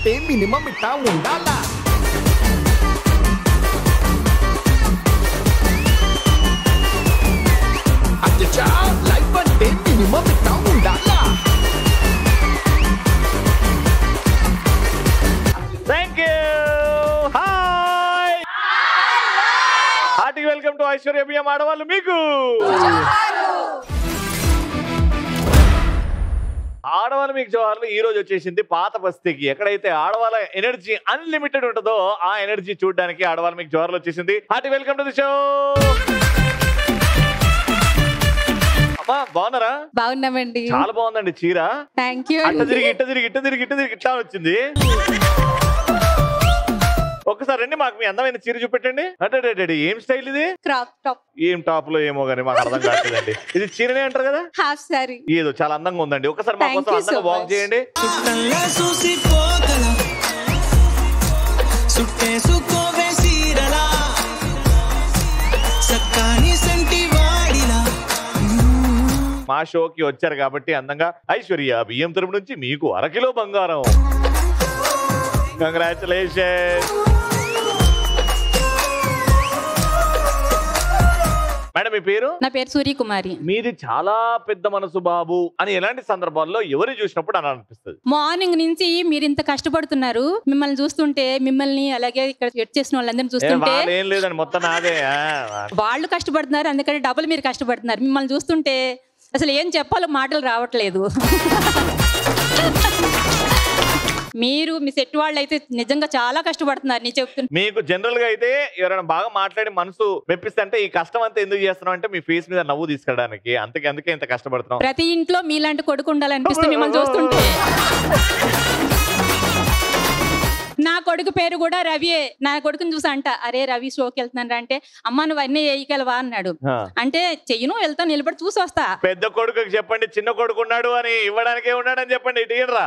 అంటే మినిమం ఇట్టా ఉండాలా. అచ్చా లైఫ్ అంటే మినిమం ఇట్టా ఉండాలా. Thank you. Hi, hearty welcome to Aishwarya బియ్యం ఆడవాళ్ళు మీకు. ఆడవాళ్ళు మీకు జోహార్లు. ఈ రోజు వచ్చేసింది పాత బస్తీకి. ఎక్కడైతే ఆడవాళ్ళ ఎనర్జీ అన్లిమిటెడ్ ఉంటుందో ఆ ఎనర్జీ చూడడానికి ఆడవాళ్ళు మీకు జోహార్లు వచ్చేసింది. Hearty welcome to the show. అమ్మా బాగున్నారా? బాగున్నామండి. చాలా బాగుందండి చీర. Thank you. అట్ట తిరిగి ఇట్ట తిరిగి ఇట్ట తిరిగి ఇట్ట తిరిగి ఇట్లా వచ్చింది. ఒక్కసారి రండి, మాకు మీ అందమైన చీర చూపెట్టండి. అంటే ఏం స్టైల్ ఇది? Crop top. ఏం టాప్ లో ఏమో గానీ మాకు అర్థం కావట్లేదండి. ఇది చీరనే అంటారు కదా? Half sorry. ఏదో చాలా అందంగా ఉందండి. ఒకసారి మా కోసం అందంగా వాక్ చేయండి. మా షోకి వచ్చారు కాబట్టి అందంగా ఐశ్వర్య బియ్యం తరపు నుంచి మీకు అరకిలో బంగారం. Congratulation madam. మీ పేరు? నా పేరు సూర్యకుమారి. మీది చాలా పెద్ద మనసు బాబు అని ఎలాంటి సందర్భాల్లో ఎవరు చూసినప్పుడు అని అనిపిస్తుంది? మార్నింగ్ నుంచి మీరు ఇంత కష్టపడుతున్నారు, మిమ్మల్ని చూస్తుంటే, మిమ్మల్ని అలాగే ఇక్కడ వెయిట్ చేసిన వాళ్ళందరినీ చూస్తుంటే ఏం లేదండి, మొత్తం నాదే. వాళ్ళు కష్టపడుతున్నారు, అందుకని డబుల్ మీరు కష్టపడుతున్నారు. మిమ్మల్ని చూస్తుంటే అసలు ఏం చెప్పాలో మాటలు రావట్లేదు. మీరు మీ సెట్ వాళ్ళు అయితే నిజంగా చాలా కష్టపడుతున్నారు. నేను చెప్తున్నా. మీకు జనరల్ గా అయితే ఎవరైనా బాగా మాట్లాడి మనసు మెప్పిస్తే అంటే ఈ కష్టం అంతా ఎందుకు చేస్తున్నాం అంటే మీ ఫేస్ మీద నవ్వు తీసుకెళ్ళడానికి. అందుకే ఇంత కష్టపడుతున్నాం. ప్రతి ఇంట్లో మీలాంటి కొడుకు ఉండాలనిపిస్తుంది మిమ్మల్ని చూస్తుంటే. నా కొడుకు పేరు కూడా రవియే. నా కొడుకుని చూసి అంట, అరే రవి షోకి వెళ్తున్నాను అంటే, అమ్మ నువ్వు అన్నీ వేయగలవా అన్నాడు. అంటే చెయ్యను, వెళ్తాను, నిలబడి చూసి వస్తా. పెద్ద కొడుకుకి చెప్పండి చిన్న కొడుకు ఉన్నాడు అని, ఇవ్వడానికే ఉన్నాడు అని చెప్పండి. ఇటీరా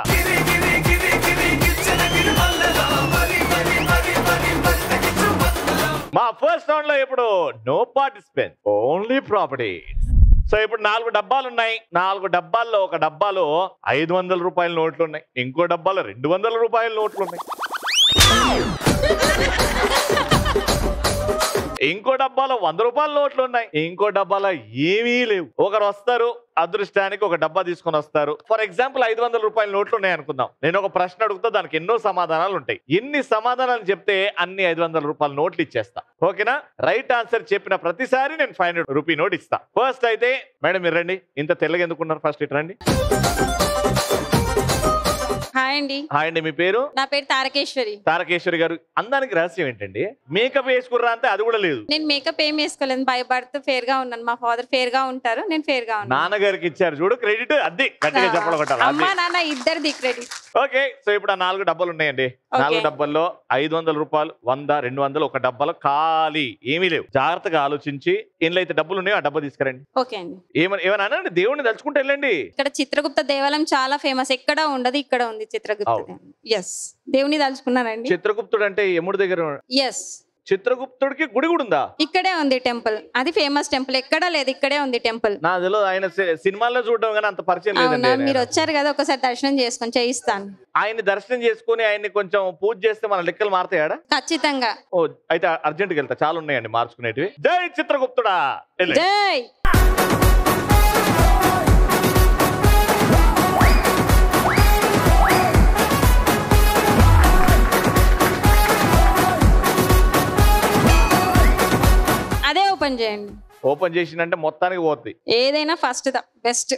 మా ఫస్ట్ రౌండ్ లో ఇప్పుడు no participant, only property. So ఇప్పుడు 4 డబ్బాలు ఉన్నాయి. 4 డబ్బాల్లో ఒక డబ్బాలో 500 రూపాయల నోట్లు ఉన్నాయి, ఇంకో డబ్బాలో 200 రూపాయల నోట్లు ఉన్నాయి, ఇంకో డబ్బాలో 100 రూపాయల నోట్లు ఉన్నాయి, ఇంకో డబ్బాలో ఏమీ లేవు. ఒకరు వస్తారు అదృష్టానికి ఒక డబ్బా తీసుకొని వస్తారు. ఫర్ ఎగ్జాంపుల్ 500 రూపాయల నోట్లు ఉన్నాయి అనుకుందాం. నేను ఒక ప్రశ్న అడుగుతా, దానికి ఎన్నో సమాధానాలు ఉంటాయి. ఎన్ని సమాధానాలు చెప్తే అన్ని 500 రూపాయల నోట్లు ఇచ్చేస్తా. ఓకేనా? రైట్ ఆన్సర్ చెప్పిన ప్రతిసారి నేను 500 రూపీ నోట్ ఇస్తా. ఫస్ట్ అయితే మేడం మీరు రండి. ఇంత తెల్లగా ఎందుకున్నారు? ఫస్ట్ ఇటు రండి. హాయ్ అండి. హాయ్ అండి. మీ పేరు? నా పేరు తారకేశ్వరి. తారకేశ్వరి గారు, అందానికి రహస్యం ఏంటండి? మేకప్ వేసుకుర్రా అంటే అది కూడా లేదు. నేను మేకప్ ఏం వేసుకోలేదు. బై బర్త్ ఫేర్ గా ఉన్నాను. మా ఫాదర్ ఫేర్ గా ఉంటారు, నేను ఫేర్ గా ఉన్నాను. నాన్నగారికి ఇచ్చారు చూడు క్రెడిట్. అది గట్టిగా చెప్పడం కొట్టాలి. అమ్మా నాన్న ఇద్దరిది క్రెడిట్. ఓకే, సో ఇప్పుడు ఆ 4 డబ్బాలు ఉన్నాయండి. 4 డబ్బాల్లో 500 రూపాయలు, 100, 200 ఒక డబ్బాలో ఖాళీ ఏమీ లేవు. జాగ్రత్తగా ఆలోచించి ఎన్ని అయితే డబ్బులు ఉన్నాయో ఆ డబ్బా తీసుకురండి. ఓకే అండి. ఏమన్నా అనండి, దేవుడిని తలుచుకుంటే వెళ్ళండి. ఇక్కడ చిత్రగుప్త దేవాలయం చాలా ఫేమస్. ఎక్కడ ఉండదు, ఇక్కడ ఉంది చిత్రగుప్త. ఎస్, దేవుని తలుచుకున్నానండి. చిత్రగుప్తుడు అంటే యముడి దగ్గర. ఎస్, చిత్రగుప్తుడికి గుడి కూడా ఉందా? ఇక్కడే ఉంది టెంపుల్. అది ఫేమస్ టెంపుల్, ఎక్కడా లేదు, ఇక్కడే ఉంది టెంపుల్. నా తెలియదు, ఆయన సినిమాల్లో చూడడం కానీ అంత పరిచయం లేదండి. మీరు వచ్చారు కదా, ఒకసారి దర్శనం చేసుకొని చేయిస్తాను. ఆయన్ని దర్శనం చేసుకుని ఆయన్ని కొంచెం పూజ చేస్తే మన లెక్కలు మారుతాయాడా? ఖచ్చితంగా. ఓ అయితే అర్జెంట్కి వెళ్తా, చాలా ఉన్నాయండి మార్చుకునేటివి. జై చిత్రగుప్తుడా. జై. అదే ఓపెన్ చేయండి. ఓపెన్ చేసిందంటే మొత్తానికి పోతుంది. ఏదైనా ఫస్ట్ ద బెస్ట్.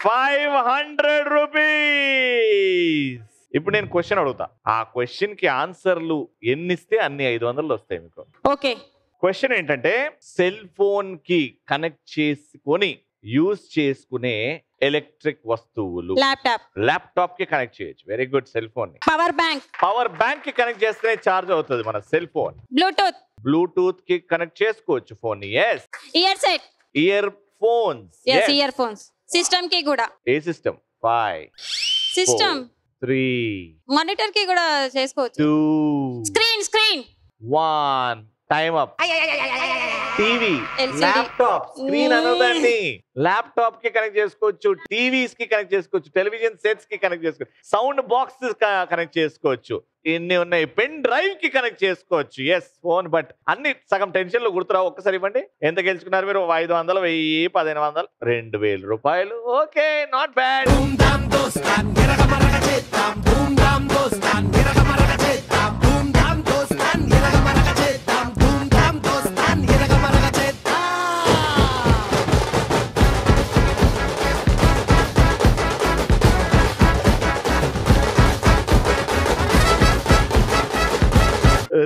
₹500. ఇప్పుడు నేను క్వశ్చన్ అడుగుతా. ఆ క్వశ్చన్ కి ఆన్సర్లు ఎన్నిస్తే అన్ని 500 వస్తాయి మీకు. ఓకే. క్వశ్చన్ ఏంటంటే, సెల్ ఫోన్ కి కనెక్ట్ చేసుకొని యూజ్ చేసుకునే ఎలక్ట్రిక్ వస్తువులు. ల్యాప్టాప్ కి కనెక్ట్ చేయొచ్చు. Very good. సెల్ ఫోన్ ని పవర్ బ్యాంక్ కి కనెక్ట్ చేస్తేనే చార్జ్ అవుతుంది మన సెల్ ఫోన్. బ్లూటూత్ కి కనెక్ట్ చేసుకోవచ్చు ఫోన్ ని. ఎస్. Ear phones. సిస్టమ్ కి కూడా. ఏ సిస్టమ్? 5 సిస్టమ్ 3 మానిటర్ కి కూడా చేసుకోవచ్చు. 2 screen 1 time up. TV, LCD. Laptop screen అనదండి. ల్యాప్టాప్ కి కనెక్ట్ చేసుకోవచ్చు, టీవీస్ కి కనెక్ట్ చేసుకోవచ్చు, టెలివిజన్ సెట్స్ కి కనెక్ట్ చేసుకోవచ్చు, సౌండ్ బాక్స్ కనెక్ట్ చేసుకోవచ్చు, ఇన్ని ఉన్నాయి. పెన్ డ్రైవ్ కి కనెక్ట్ చేసుకోవచ్చు. Yes phone. బట్ అన్ని సగం టెన్షన్ లో గుర్తురావు. ఒక్కసారి ఇవ్వండి. ఎంత గెలుచుకున్నారు మీరు? 500, 1000, 1500, 2000 రూపాయలు. Okay, not bad.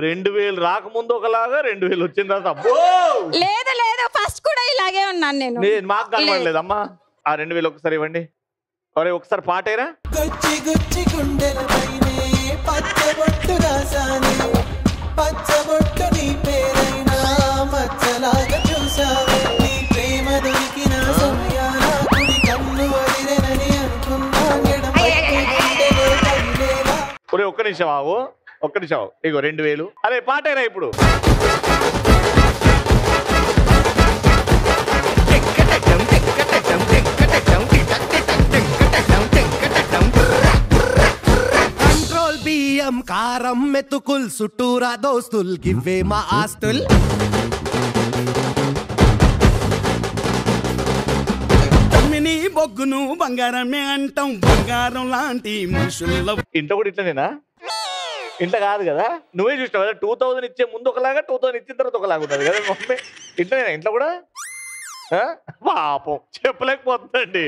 రెండు వేలు రాకముందు ఒకలాగా, 2000 వచ్చిన తర్వాత అబ్బో లేదు లేదు, ఫస్ట్ కూడా ఇలాగే ఉన్నాను నేను. మాకు కనబడలేదమ్మా. ఆ 2000 ఒకసారి ఇవ్వండి. అరే ఒకసారి పాటేరా. గుచ్చి గుచ్చి గుండెలపైనే పచ్చబొట్టు రాసాని, పచ్చబొట్టు నీ పేరైనా మచ్చలాగా చూసావే, నీ ప్రేమ దొరికిన సమయాన కుడి కన్ను వదిలేనని అనుకున్నా, ఒరే ఒక్క నిమిషం ఆవు, ఒక్క నిమిషం. ఇగో 2000. అరే పాటేరా ఇప్పుడు. కంట్రోల్ బియ్యం కారం మెతుకుల్ చుట్టూరా దోస్తుల్ గివ్వే మా ఆస్తుల్. తమ్మిని బొగ్గును బంగారమే అంటాం, బంగారం లాంటి మనుషుల్లో. ఇంట్లో కూడా ఇట్లనేనా? ఇంట్లో కాదు కదా, నువ్వే చూసినావు కదా. 2000 ఇచ్చే ముందు ఒకలాగా, 2000 ఇచ్చిన తర్వాత ఒకలాగా ఉన్నది కదా మమ్మీ. ఇట్లనేనా ఇంట్లో కూడా? పాపం చెప్పలేకపోతుందండి.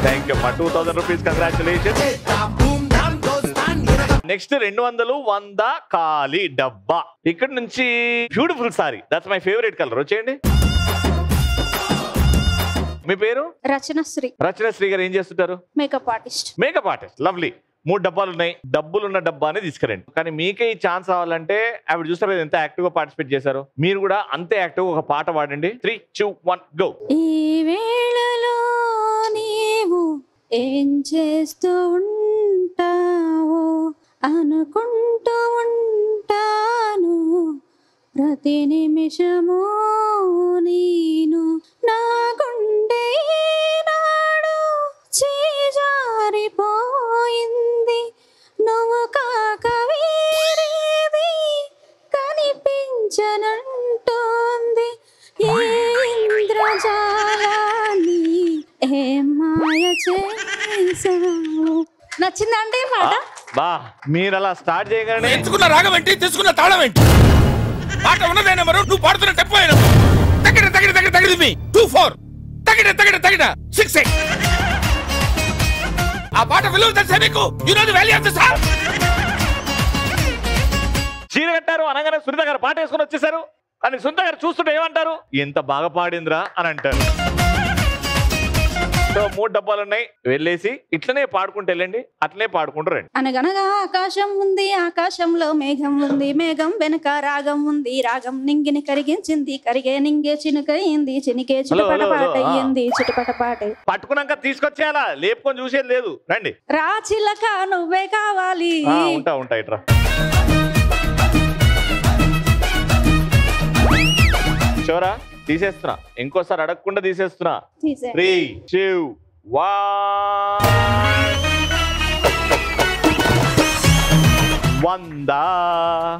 థ్యాంక్ యూ అమ్మా. 2000 రూపీస్. కంగ్రాచులేషన్. నెక్స్ట్ 200, 100 ఖాళీ డబ్బా. ఇక్కడ నుంచి beautiful sorry. That's my favourite colour. వచ్చేయండి. మీ పేరు? రచనశ్రీ. రచనశ్రీ గారు ఏం చేస్తుంటారు? Makeup artist. Makeup artist. Lovely. 3 డబ్బాలు ఉన్నాయి. డబ్బులున్న డబ్బానే తీసుకురండి. కానీ మీకే ఈ ఛాన్స్ రావాలంటే ఆవిడ చూస్తారు ఎంత యాక్టివ్ గా పార్టిసిపేట్ చేశారు. మీరు కూడా అంతే యాక్టివ్ ఒక పాట పాడండి. 3, 2, 1 గో. ఈ వేళలో నీవు ఏం చేస్తూ ఉంటావో అనుకుంటూ ఉంటాను, ప్రతి నిమిషము నేను నా గుండె నాడు చేజారిపోయింది, నువ్వు కాక వేరేది కనిపించనంటోంది, ఏ ఇంద్రజాలాన్ని ఏ మాయ చేసావు. నచ్చిందండి మాట? బా మీరు అలా స్టార్ట్ చేయగానే ఎంచుకున్న రాగం ఏంటి, తీసుకున్న తాళం ఏంటి? పాట ఉన్నదైనా మరో నువ్వు పాడుతున్న టెంపో అయినా తగిన తగిన తగిన తగిన 2-4 తగిన తగిన తగిన 6-8. ఆ పాట విలువ తెలుసా మీకు? You know the value of the song. చీర కట్టారు అనగానే సునీత గారు పాట వేసుకొని వచ్చేసారు. అని సునీత గారు చూస్తుంటే ఏమంటారు? ఎంత బాగా పాడిందిరా అని అంటారు. సో 3 డబ్బాలు ఉన్నాయి. వెళ్ళేసి ఇట్లనే పాడుకుంటూ వెళ్ళండి. అట్లనే పాడుకుంటూ రండి. అనగనగా ఆకాశం ఉంది, ఆకాశంలో మేఘం ఉంది, మేఘం వెనక రాగం ఉంది, రాగం నింగిని కరిగించింది, కరిగే నింగే చినుకయింది, చినికే చిటపట పాట అయ్యింది, చిటపట పాట. పట్టుకున్నాక తీసుకొచ్చేయాలా, లేపుకొని చూసేది లేదు. రండి. రా చిలక నువ్వే కావాలి. ఉంటా ఇట్రా. చూరా తీసేస్తున్నా. ఇంకోసారి అడగకుండా తీసేస్తున్నా. 3, 2, 1 100.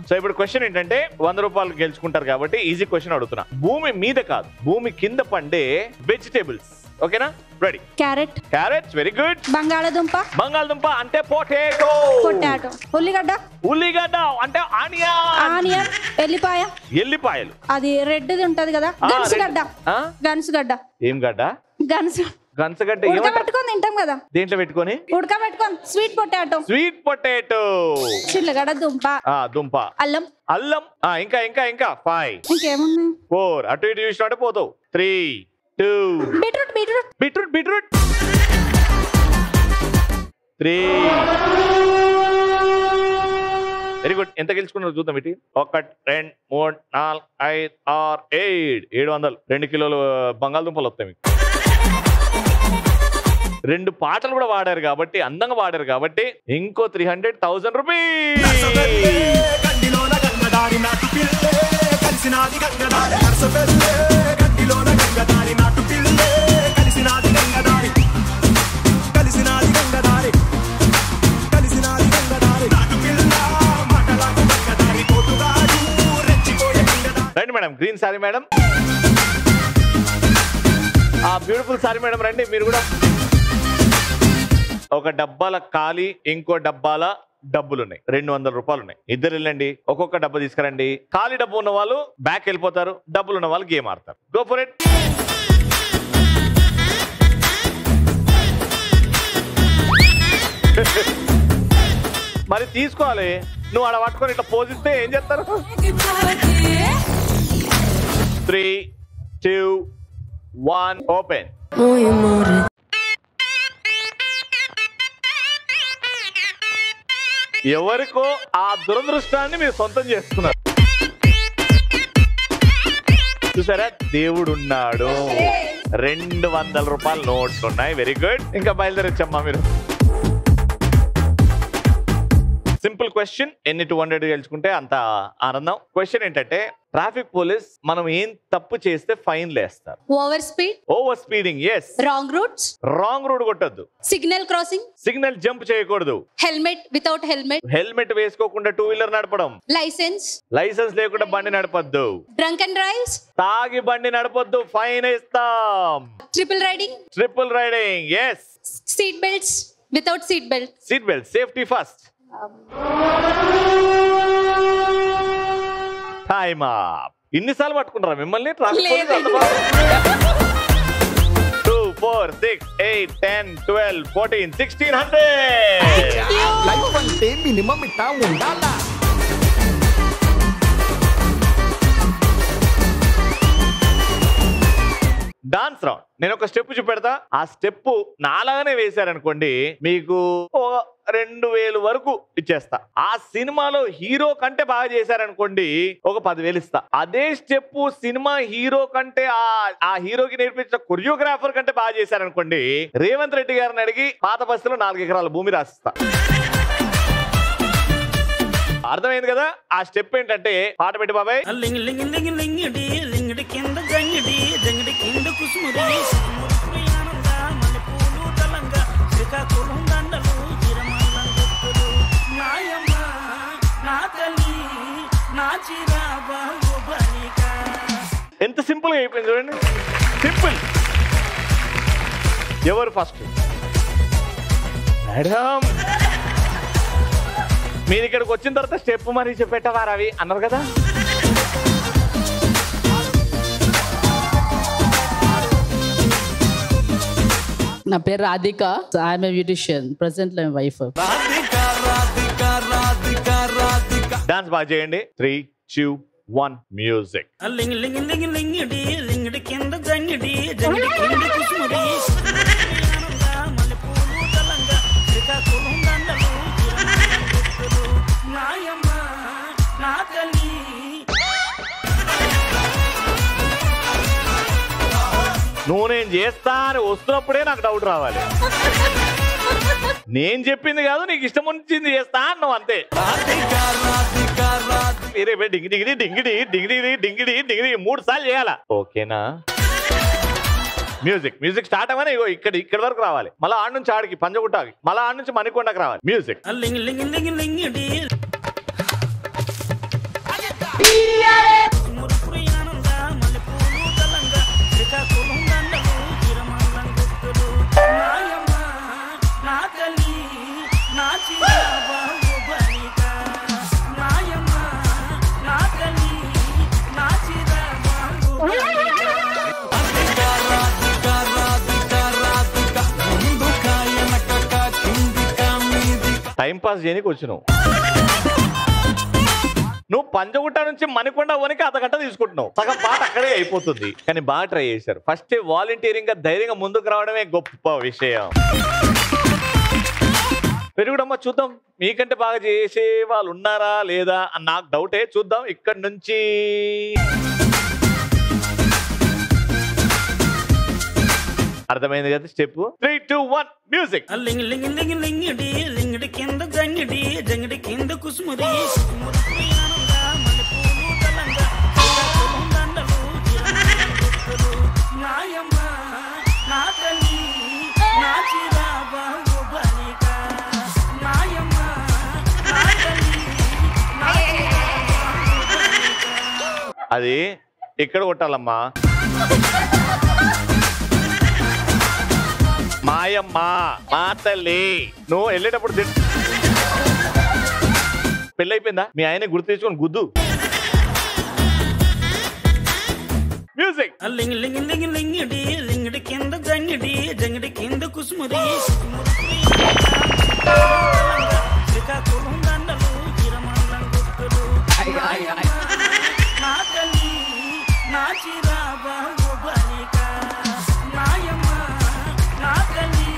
సో ఇప్పుడు క్వశ్చన్ ఏంటంటే 100 రూపాయలు గెలుచుకుంటారు కాబట్టి ఈజీ క్వశ్చన్ అడుగుతున్నా. భూమి మీద కాదు, భూమి కింద పండే వెజిటేబుల్స్. ఓకేనా? Ready. Carrot. Carrots very good. బంగాళదుంప. బంగాళదుంప అంటే పొటాటో. పొటాటో. ఉల్లిగడ్డ. ఉల్లిగడ్డ అంటే ఆనియన్. ఆనియన్. ఎల్లిపాయ. ఎల్లిపాయలు. అది రెడ్ ఉంటుంది కదా. గన్సుగడ్డ. గన్సుగడ్డ. ఏం గడ్డ? గన్సు. గన్సగడ్డ ఉడకబెట్టుకొని తింటాం కదా. దేంట్లో పెట్టుకొని? ఉడకబెట్టుకొని. Sweet potato. Sweet potato. చిల్లగడ్డ దుంప. దుంప. అల్లం. అల్లం. ఇంకా ఇంకా ఇంకా 5, ఇంకేమున్నాయి? 4 అటు ఇటు చూసినట్టే పోతావు. 3, 2 beetroot. Beetroot. Beetroot. Beetroot. 3 very good. ఎంత గెలుచుకున్నారు చూద్దాం. ఇటు 1, 2, 3, 4, 5, 6, 7 700. 2 కిలోలు బంగాళదుంపలు వస్తాయి మీకు. 2 పాటలు కూడా వాడారు కాబట్టి, అందంగా వాడారు కాబట్టి ఇంకో 300,000 రూపీస్. గంగదారి నాటు పిల్లే కలిసినాది గంగదారి నర్స పెళ్ళే గడ్డిలోన గంగదారి నాటు పిల్లే కలిసినాది గంగదారి కలిసినాది గంగదారి కలిసినాది గంగదారి నాటు పిల్ల మాటలకు గంగదారి కోటుగాడు రెచ్చిపోయే గంగదారి. రండి మేడం, గ్రీన్ సారీ మేడం, ఆ బ్యూటిఫుల్ సారీ మేడం రండి. మీరు కూడా ఒక డబ్బాల ఖాళీ, ఇంకో డబ్బాల డబ్బులు ఉన్నాయి, 200 రూపాయలు ఉన్నాయి. ఇద్దరు వెళ్ళండి, ఒక్కొక్క డబ్బా తీసుకురండి. ఖాళీ డబ్బు ఉన్న వాళ్ళు బ్యాక్ వెళ్ళిపోతారు, డబ్బులు ఉన్న వాళ్ళు గేమ్ ఆడతారు. Go for it. మరి తీసుకోవాలి, నువ్వు ఆడ పట్టుకొని ఇట్లా పోజిస్తే ఏం చేస్తారు? 3, 2, 1 ఓపెన్. ఎవరికో ఆ దురదృష్టాన్ని మీరు సొంతం చేస్తున్నారు. చూసారా, దేవుడున్నాడు. 200 రూపాయల నోట్స్ ఉన్నాయి. Very good. ఇంకా బయలుదేరొచ్చమ్మా మీరు. సింపుల్ క్వశ్చన్, ఎన్ని 200 గెలుచుకుంటే అంత ఆనందం. క్వశ్చన్ ఏంటంటే, ట్రాఫిక్ పోలీస్ మనం ఏం తప్పు చేస్తే ఫైన్ లేస్తారు? Over speed, over speeding, yes. Wrong routes, wrong route కొట్టద్దు. సిగ్నల్ క్రాసింగ్, సిగ్నల్ జంప్ చేయకూడదు. హెల్మెట్ వితౌట్ హెల్మెట్, హెల్మెట్ వేసుకోకుండా 2 వీలర్ నడపడం. లైసెన్స్, లైసెన్స్ లేకుండా బండి నడపద్దు. డ్రంక్ అండ్ డ్రైవ్స్, తాగి బండి నడపద్దు, ఫైన్ ఇస్తాం. Triple riding, triple riding, yes. Seat belts without seat belt, seat belt, safety first. Time up. ఇన్నిసార్లు పట్టుకుంటారా మిమ్మల్ని ట్రాఫిక్ పోలీస్? 2, 4, 6, 8, 10, 12, 14, 1600. లైఫ్ అంటే మినిమం ఇట్టా ఉండాలా? Dance round. నేను ఒక స్టెప్ చూపెడతా, ఆ స్టెప్ నాలాగానే వేశారనుకోండి, మీకు 2000 వరకు ఇచ్చేస్తా. ఆ సినిమాలో హీరో కంటే బాగా చేశారనుకోండి, ఒక 10,000 ఇస్తా. అదే స్టెప్ సినిమా హీరో కంటే ఆ హీరోకి నేర్పించిన కొరియోగ్రాఫర్ కంటే బాగా చేశారనుకోండి, రేవంత్ రెడ్డి గారిని అడిగి పాత బస్సులో 4 ఎకరాల భూమి రాసిస్తా. అర్థమైంది కదా? ఆ స్టెప్ ఏంటంటే, పాట పెట్టి బాబాయ్. ఎంత సింపుల్ గా అయిపోయింది చూడండి. సింపుల్. ఎవరు ఫస్ట్? మేడం, మీరు ఇక్కడికి వచ్చిన తర్వాత స్టెప్ మరి చెప్పేటవా రవి అన్నారు కదా. నా పేరు Radhika. I'm a beautician. Present లో వైఫ్. డాన్స్ బాగా చేయండి. 3, 2, 1 మ్యూజిక్. నువ్వు నేను చేస్తా అని వస్తున్నప్పుడే నాకు డౌట్ రావాలి. నేను చెప్పింది కాదు, నీకు ఇష్టం వచ్చింది చేస్తా అన్నావు అంతే. డింగిడి డింగిడి డింగిడి డింగిడి డింగిడి 3 సార్లు చేయాలా? ఓకేనా? మ్యూజిక్. మ్యూజిక్ స్టార్ట్ అవ్వని ఇక్కడ వరకు రావాలి. మళ్ళీ ఆడ నుంచి ఆడికి పంజగుట్టాకి, మళ్ళీ ఆడ నుంచి మణికొండకు రావాలి. మ్యూజిక్. టైం పాస్ చేయడానికి వచ్చినావు. నువ్వు పంజగుట్ట నుంచి మణికొండ వనికి అర్ధగంట తీసుకుంటున్నావు. సగం పాట అక్కడే అయిపోతుంది. కానీ బాగా ట్రై చేశారు. ఫస్ట్ వాలంటీరింగ్ గా ధైర్యంగా ముందుకు రావడమే గొప్ప విషయం. పెరుగుడమ్మ, చూద్దాం మీకంటే బాగా చేసే వాళ్ళు ఉన్నారా లేదా అని నాకు డౌటే. చూద్దాం ఇక్కడ నుంచి. అర్థమైంది కదా స్టెప్? 3, 2, 1 మ్యూజిక్. కింద జంగిడి కింద కుసుమురి నాయమ్మ నా తల్లి నా చిరాబాబు బలిక నాయమ్మ నా తల్లి నా చిరాబాబు బలిక. అది ఇక్కడ కొట్టాలమ్మా. మాయమ్మ మా తల్లి. నువ్వు వెళ్ళేటప్పుడు పెళ్ళైపోయిందా? మీ ఆయన గుర్తు తెచ్చుకొని గుద్దు. మ్యూజిక్. లింగ్ లింగ్ లింగ్ లింగిడి లింగిడి కింద జంగిడి జంగిడి కింద కుసుమురి శ్రీకాకుళం దండలు చిరమండం గుర్తులు నా తల్లి నా చిరాబాబు బలిక నాయమ్మ నా తల్లి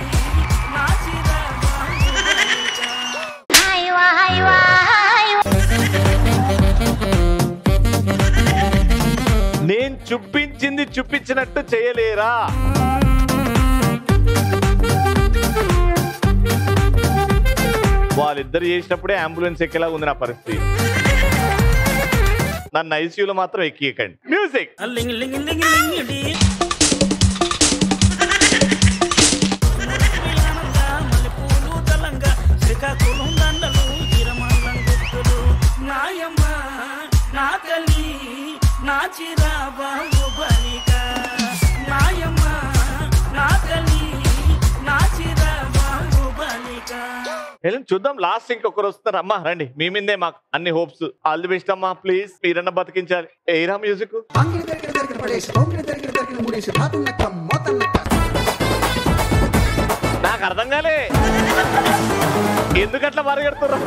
నా చిరాబాబు బలిక. నేను చూపించింది చూపించినట్టు చేయలేరా? వాళ్ళిద్దరు చేసినప్పుడే అంబులెన్స్ ఎక్కేలా ఉంది నా పరిస్థితి. నన్ను ఐసీయూలో మాత్రం ఎక్కియకండి. మ్యూజిక్. లింగ్ లింగ్ లింగ్ లింగిడి మల్లెపూలు తలంగా శ్రీకాకుళం దండలు చిరమండం గుర్తులు నాయమ్మ నా తల్లి నా చిరాబాబు బలిక నాయమ్మ నా తల్లి నా చిరాబాబు బలిక. చూద్దాం, లాస్ట్ ఇంకొకరు వస్తారు. అమ్మా రండి, మీ మీదే మాకు అన్ని హోప్స్. ఆల్ ది బెస్ట్ అమ్మా, ప్లీజ్ మీరన్నా బతికించాలి. ఏరా మ్యూజిక్. నాకు అర్థం కాలే ఎందుకట్లా పరిగెడుతున్నారు.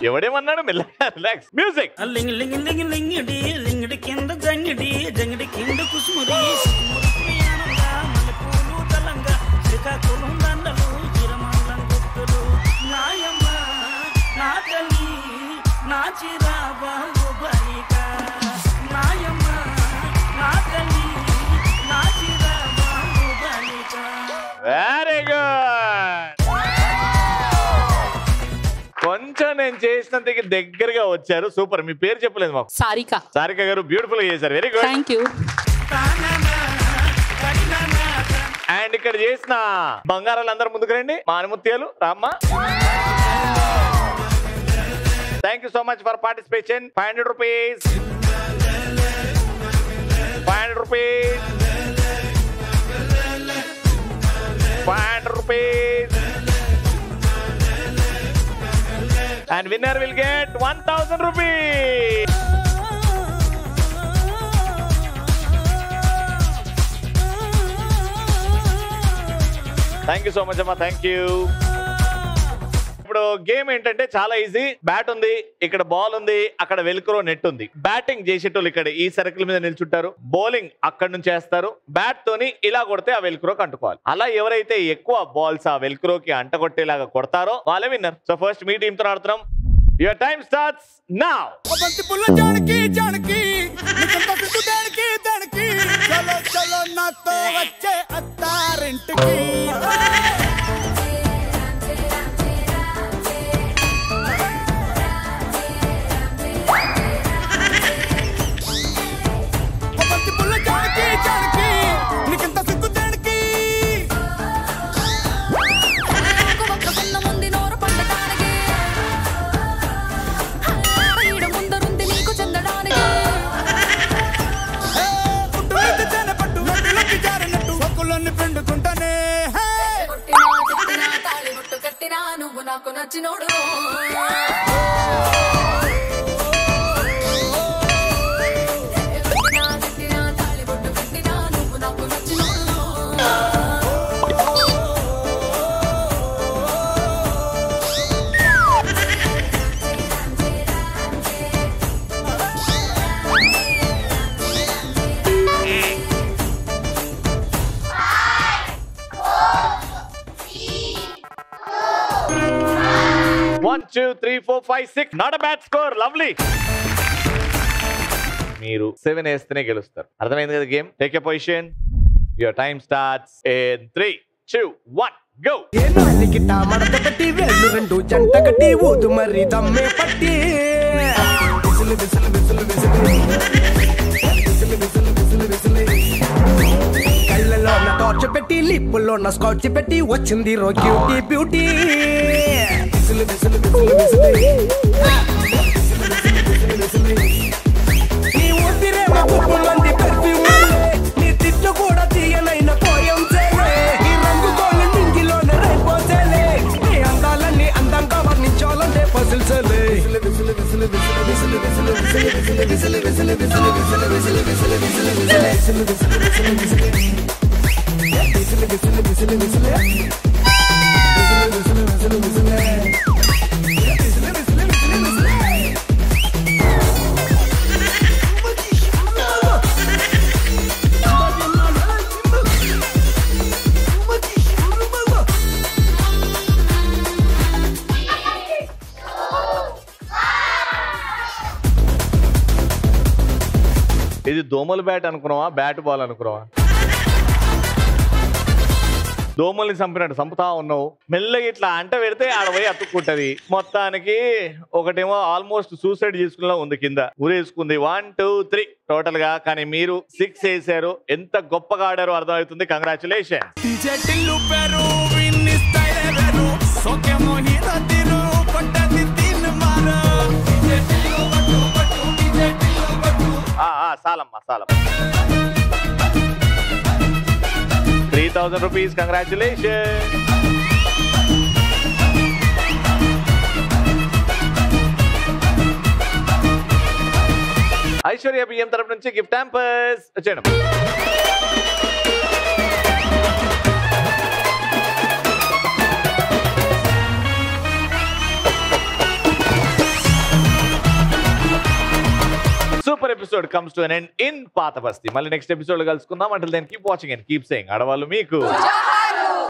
ఎవడేమన్నాడు? మెల్లగా రిలాక్స్. మ్యూజిక్. లింగ్ లింగ్ లింగ్ లింగిడి లింగిడి కింద జంగిడి జంగిడి కింద కుసుమురి మల్లెపూలు తలంగా శ్రీకాకుళం దండలు చిరమండం గుర్తులు నాయమ్మ నా తల్లి నా చిరాబాబు బలిక నాయమ్మ నా తల్లి నా చిరాబాబు బలిక. Very good. కొంచెం నేను చేసినందుకు దగ్గరగా వచ్చారు. సూపర్. మీ పేరు చెప్పలేదు మాకు. సారిక. సారిక గారు బ్యూటిఫుల్ గా చేశారు. Very good. Thank you. And ఇక్కడ చేసిన బంగారాలు అందరూ ముందుకు రండి. మానముత్యాలు రామ్మ. Thank you so much for participation. 500 rupees. 500 rupees. 500 rupees. And winner will get 1000 rupees. Thank you so much amma. Thank you. ఇప్పుడు గేమ్ ఏంటంటే చాలా ఈజీ. బ్యాట్ ఉంది, ఇక్కడ బాల్ ఉంది, అక్కడ వెల్క్రో నెట్ ఉంది. బ్యాటింగ్ చేసేటోళ్ళు ఇక్కడ ఈ సర్కిల్ మీద నిల్చుంటారు. బౌలింగ్ అక్కడ నుంచి చేస్తారు. బ్యాట్ తోని ఇలా కొడితే ఆ వెల్క్రోకి అంటుకోవాలి. అలా ఎవరైతే ఎక్కువ బాల్స్ ఆ వెల్క్రోకి అంటగొట్టేలాగా కొడతారో వాళ్ళే విన్నర్. సో ఫస్ట్ మీ టీమ్ తో ఆడుతున్నాం. Your time starts now. బంతి పుల్ల జానకి జానకి నికంత సిగ్గు దానికి దానికి చలో చలో నాతో వచ్చే అత్తారింటికి. బంతి పుల్ల జానకి జానకి నికంత సిగ్గు దానికి పిండుకుంటానే. నువ్వు నాకు నచ్చినోడు. One, 2, 3, 4, 5, 6. Not a bad score. Lovely. మీరు 7 వేస్తేనే గెలుస్తారు. అర్థమైంది కదా game? Take a position. Your time starts in 3, 2, 1 go. ఏ నాలికిట మడత పెట్టి వేళ్ళు రెండు జంట కట్టి ఊదు మరి దమ్మే పట్టి విసిలి విసిలి విసిలి విసిలి విసిలి విసిలి విసిలి విసిలి లిప్పుల్లో ఉన్న స్కాచ్ పెట్టి వచ్చింది రో క్యూటీ బ్యూటీ నీ ఊపిరేమ పువ్వులంది పెర్ఫ్యూమ్ నీ తిట్టు కూడా తీయనైన పోయం చేలే ఈ రంగు కోళ్ళు నింగిలోనే రైపోసేలే నీ అందాలన్నీ అందంగా వర్ణించాలంటే పసిల్సేలే ఇది దోమల బ్యాట్ అనుకున్నావా బ్యాట్ బాల్ అనుకున్నావా దోమల్ని చంపుతా ఉన్నావు మెల్లగా ఇట్లా అంట పెడితే ఆడ పోయి అతుక్కుంటది మొత్తానికి ఒకటేమో ఆల్మోస్ట్ సూసైడ్ చేసుకునేలా ఉంది కింద ఊరేసుకుంది 1 2 3 టోటల్ గా కానీ మీరు 6 వేసారు ఎంత గొప్పగా ఆడారో అర్థమవుతుంది congratulation Salamma 3000 rupees congratulation Aishwarya బియ్యం తరపు నుంచి గిఫ్ట్ హ్యాంపర్స్ వచ్చేయండి super episode comes to an end in పాత బస్తీ మళ్ళీ నెక్స్ట్ ఎపిసోడ్ కలుసుకుందాం అంటే then keep watching and keep saying ఆడవాళ్ళు మీకు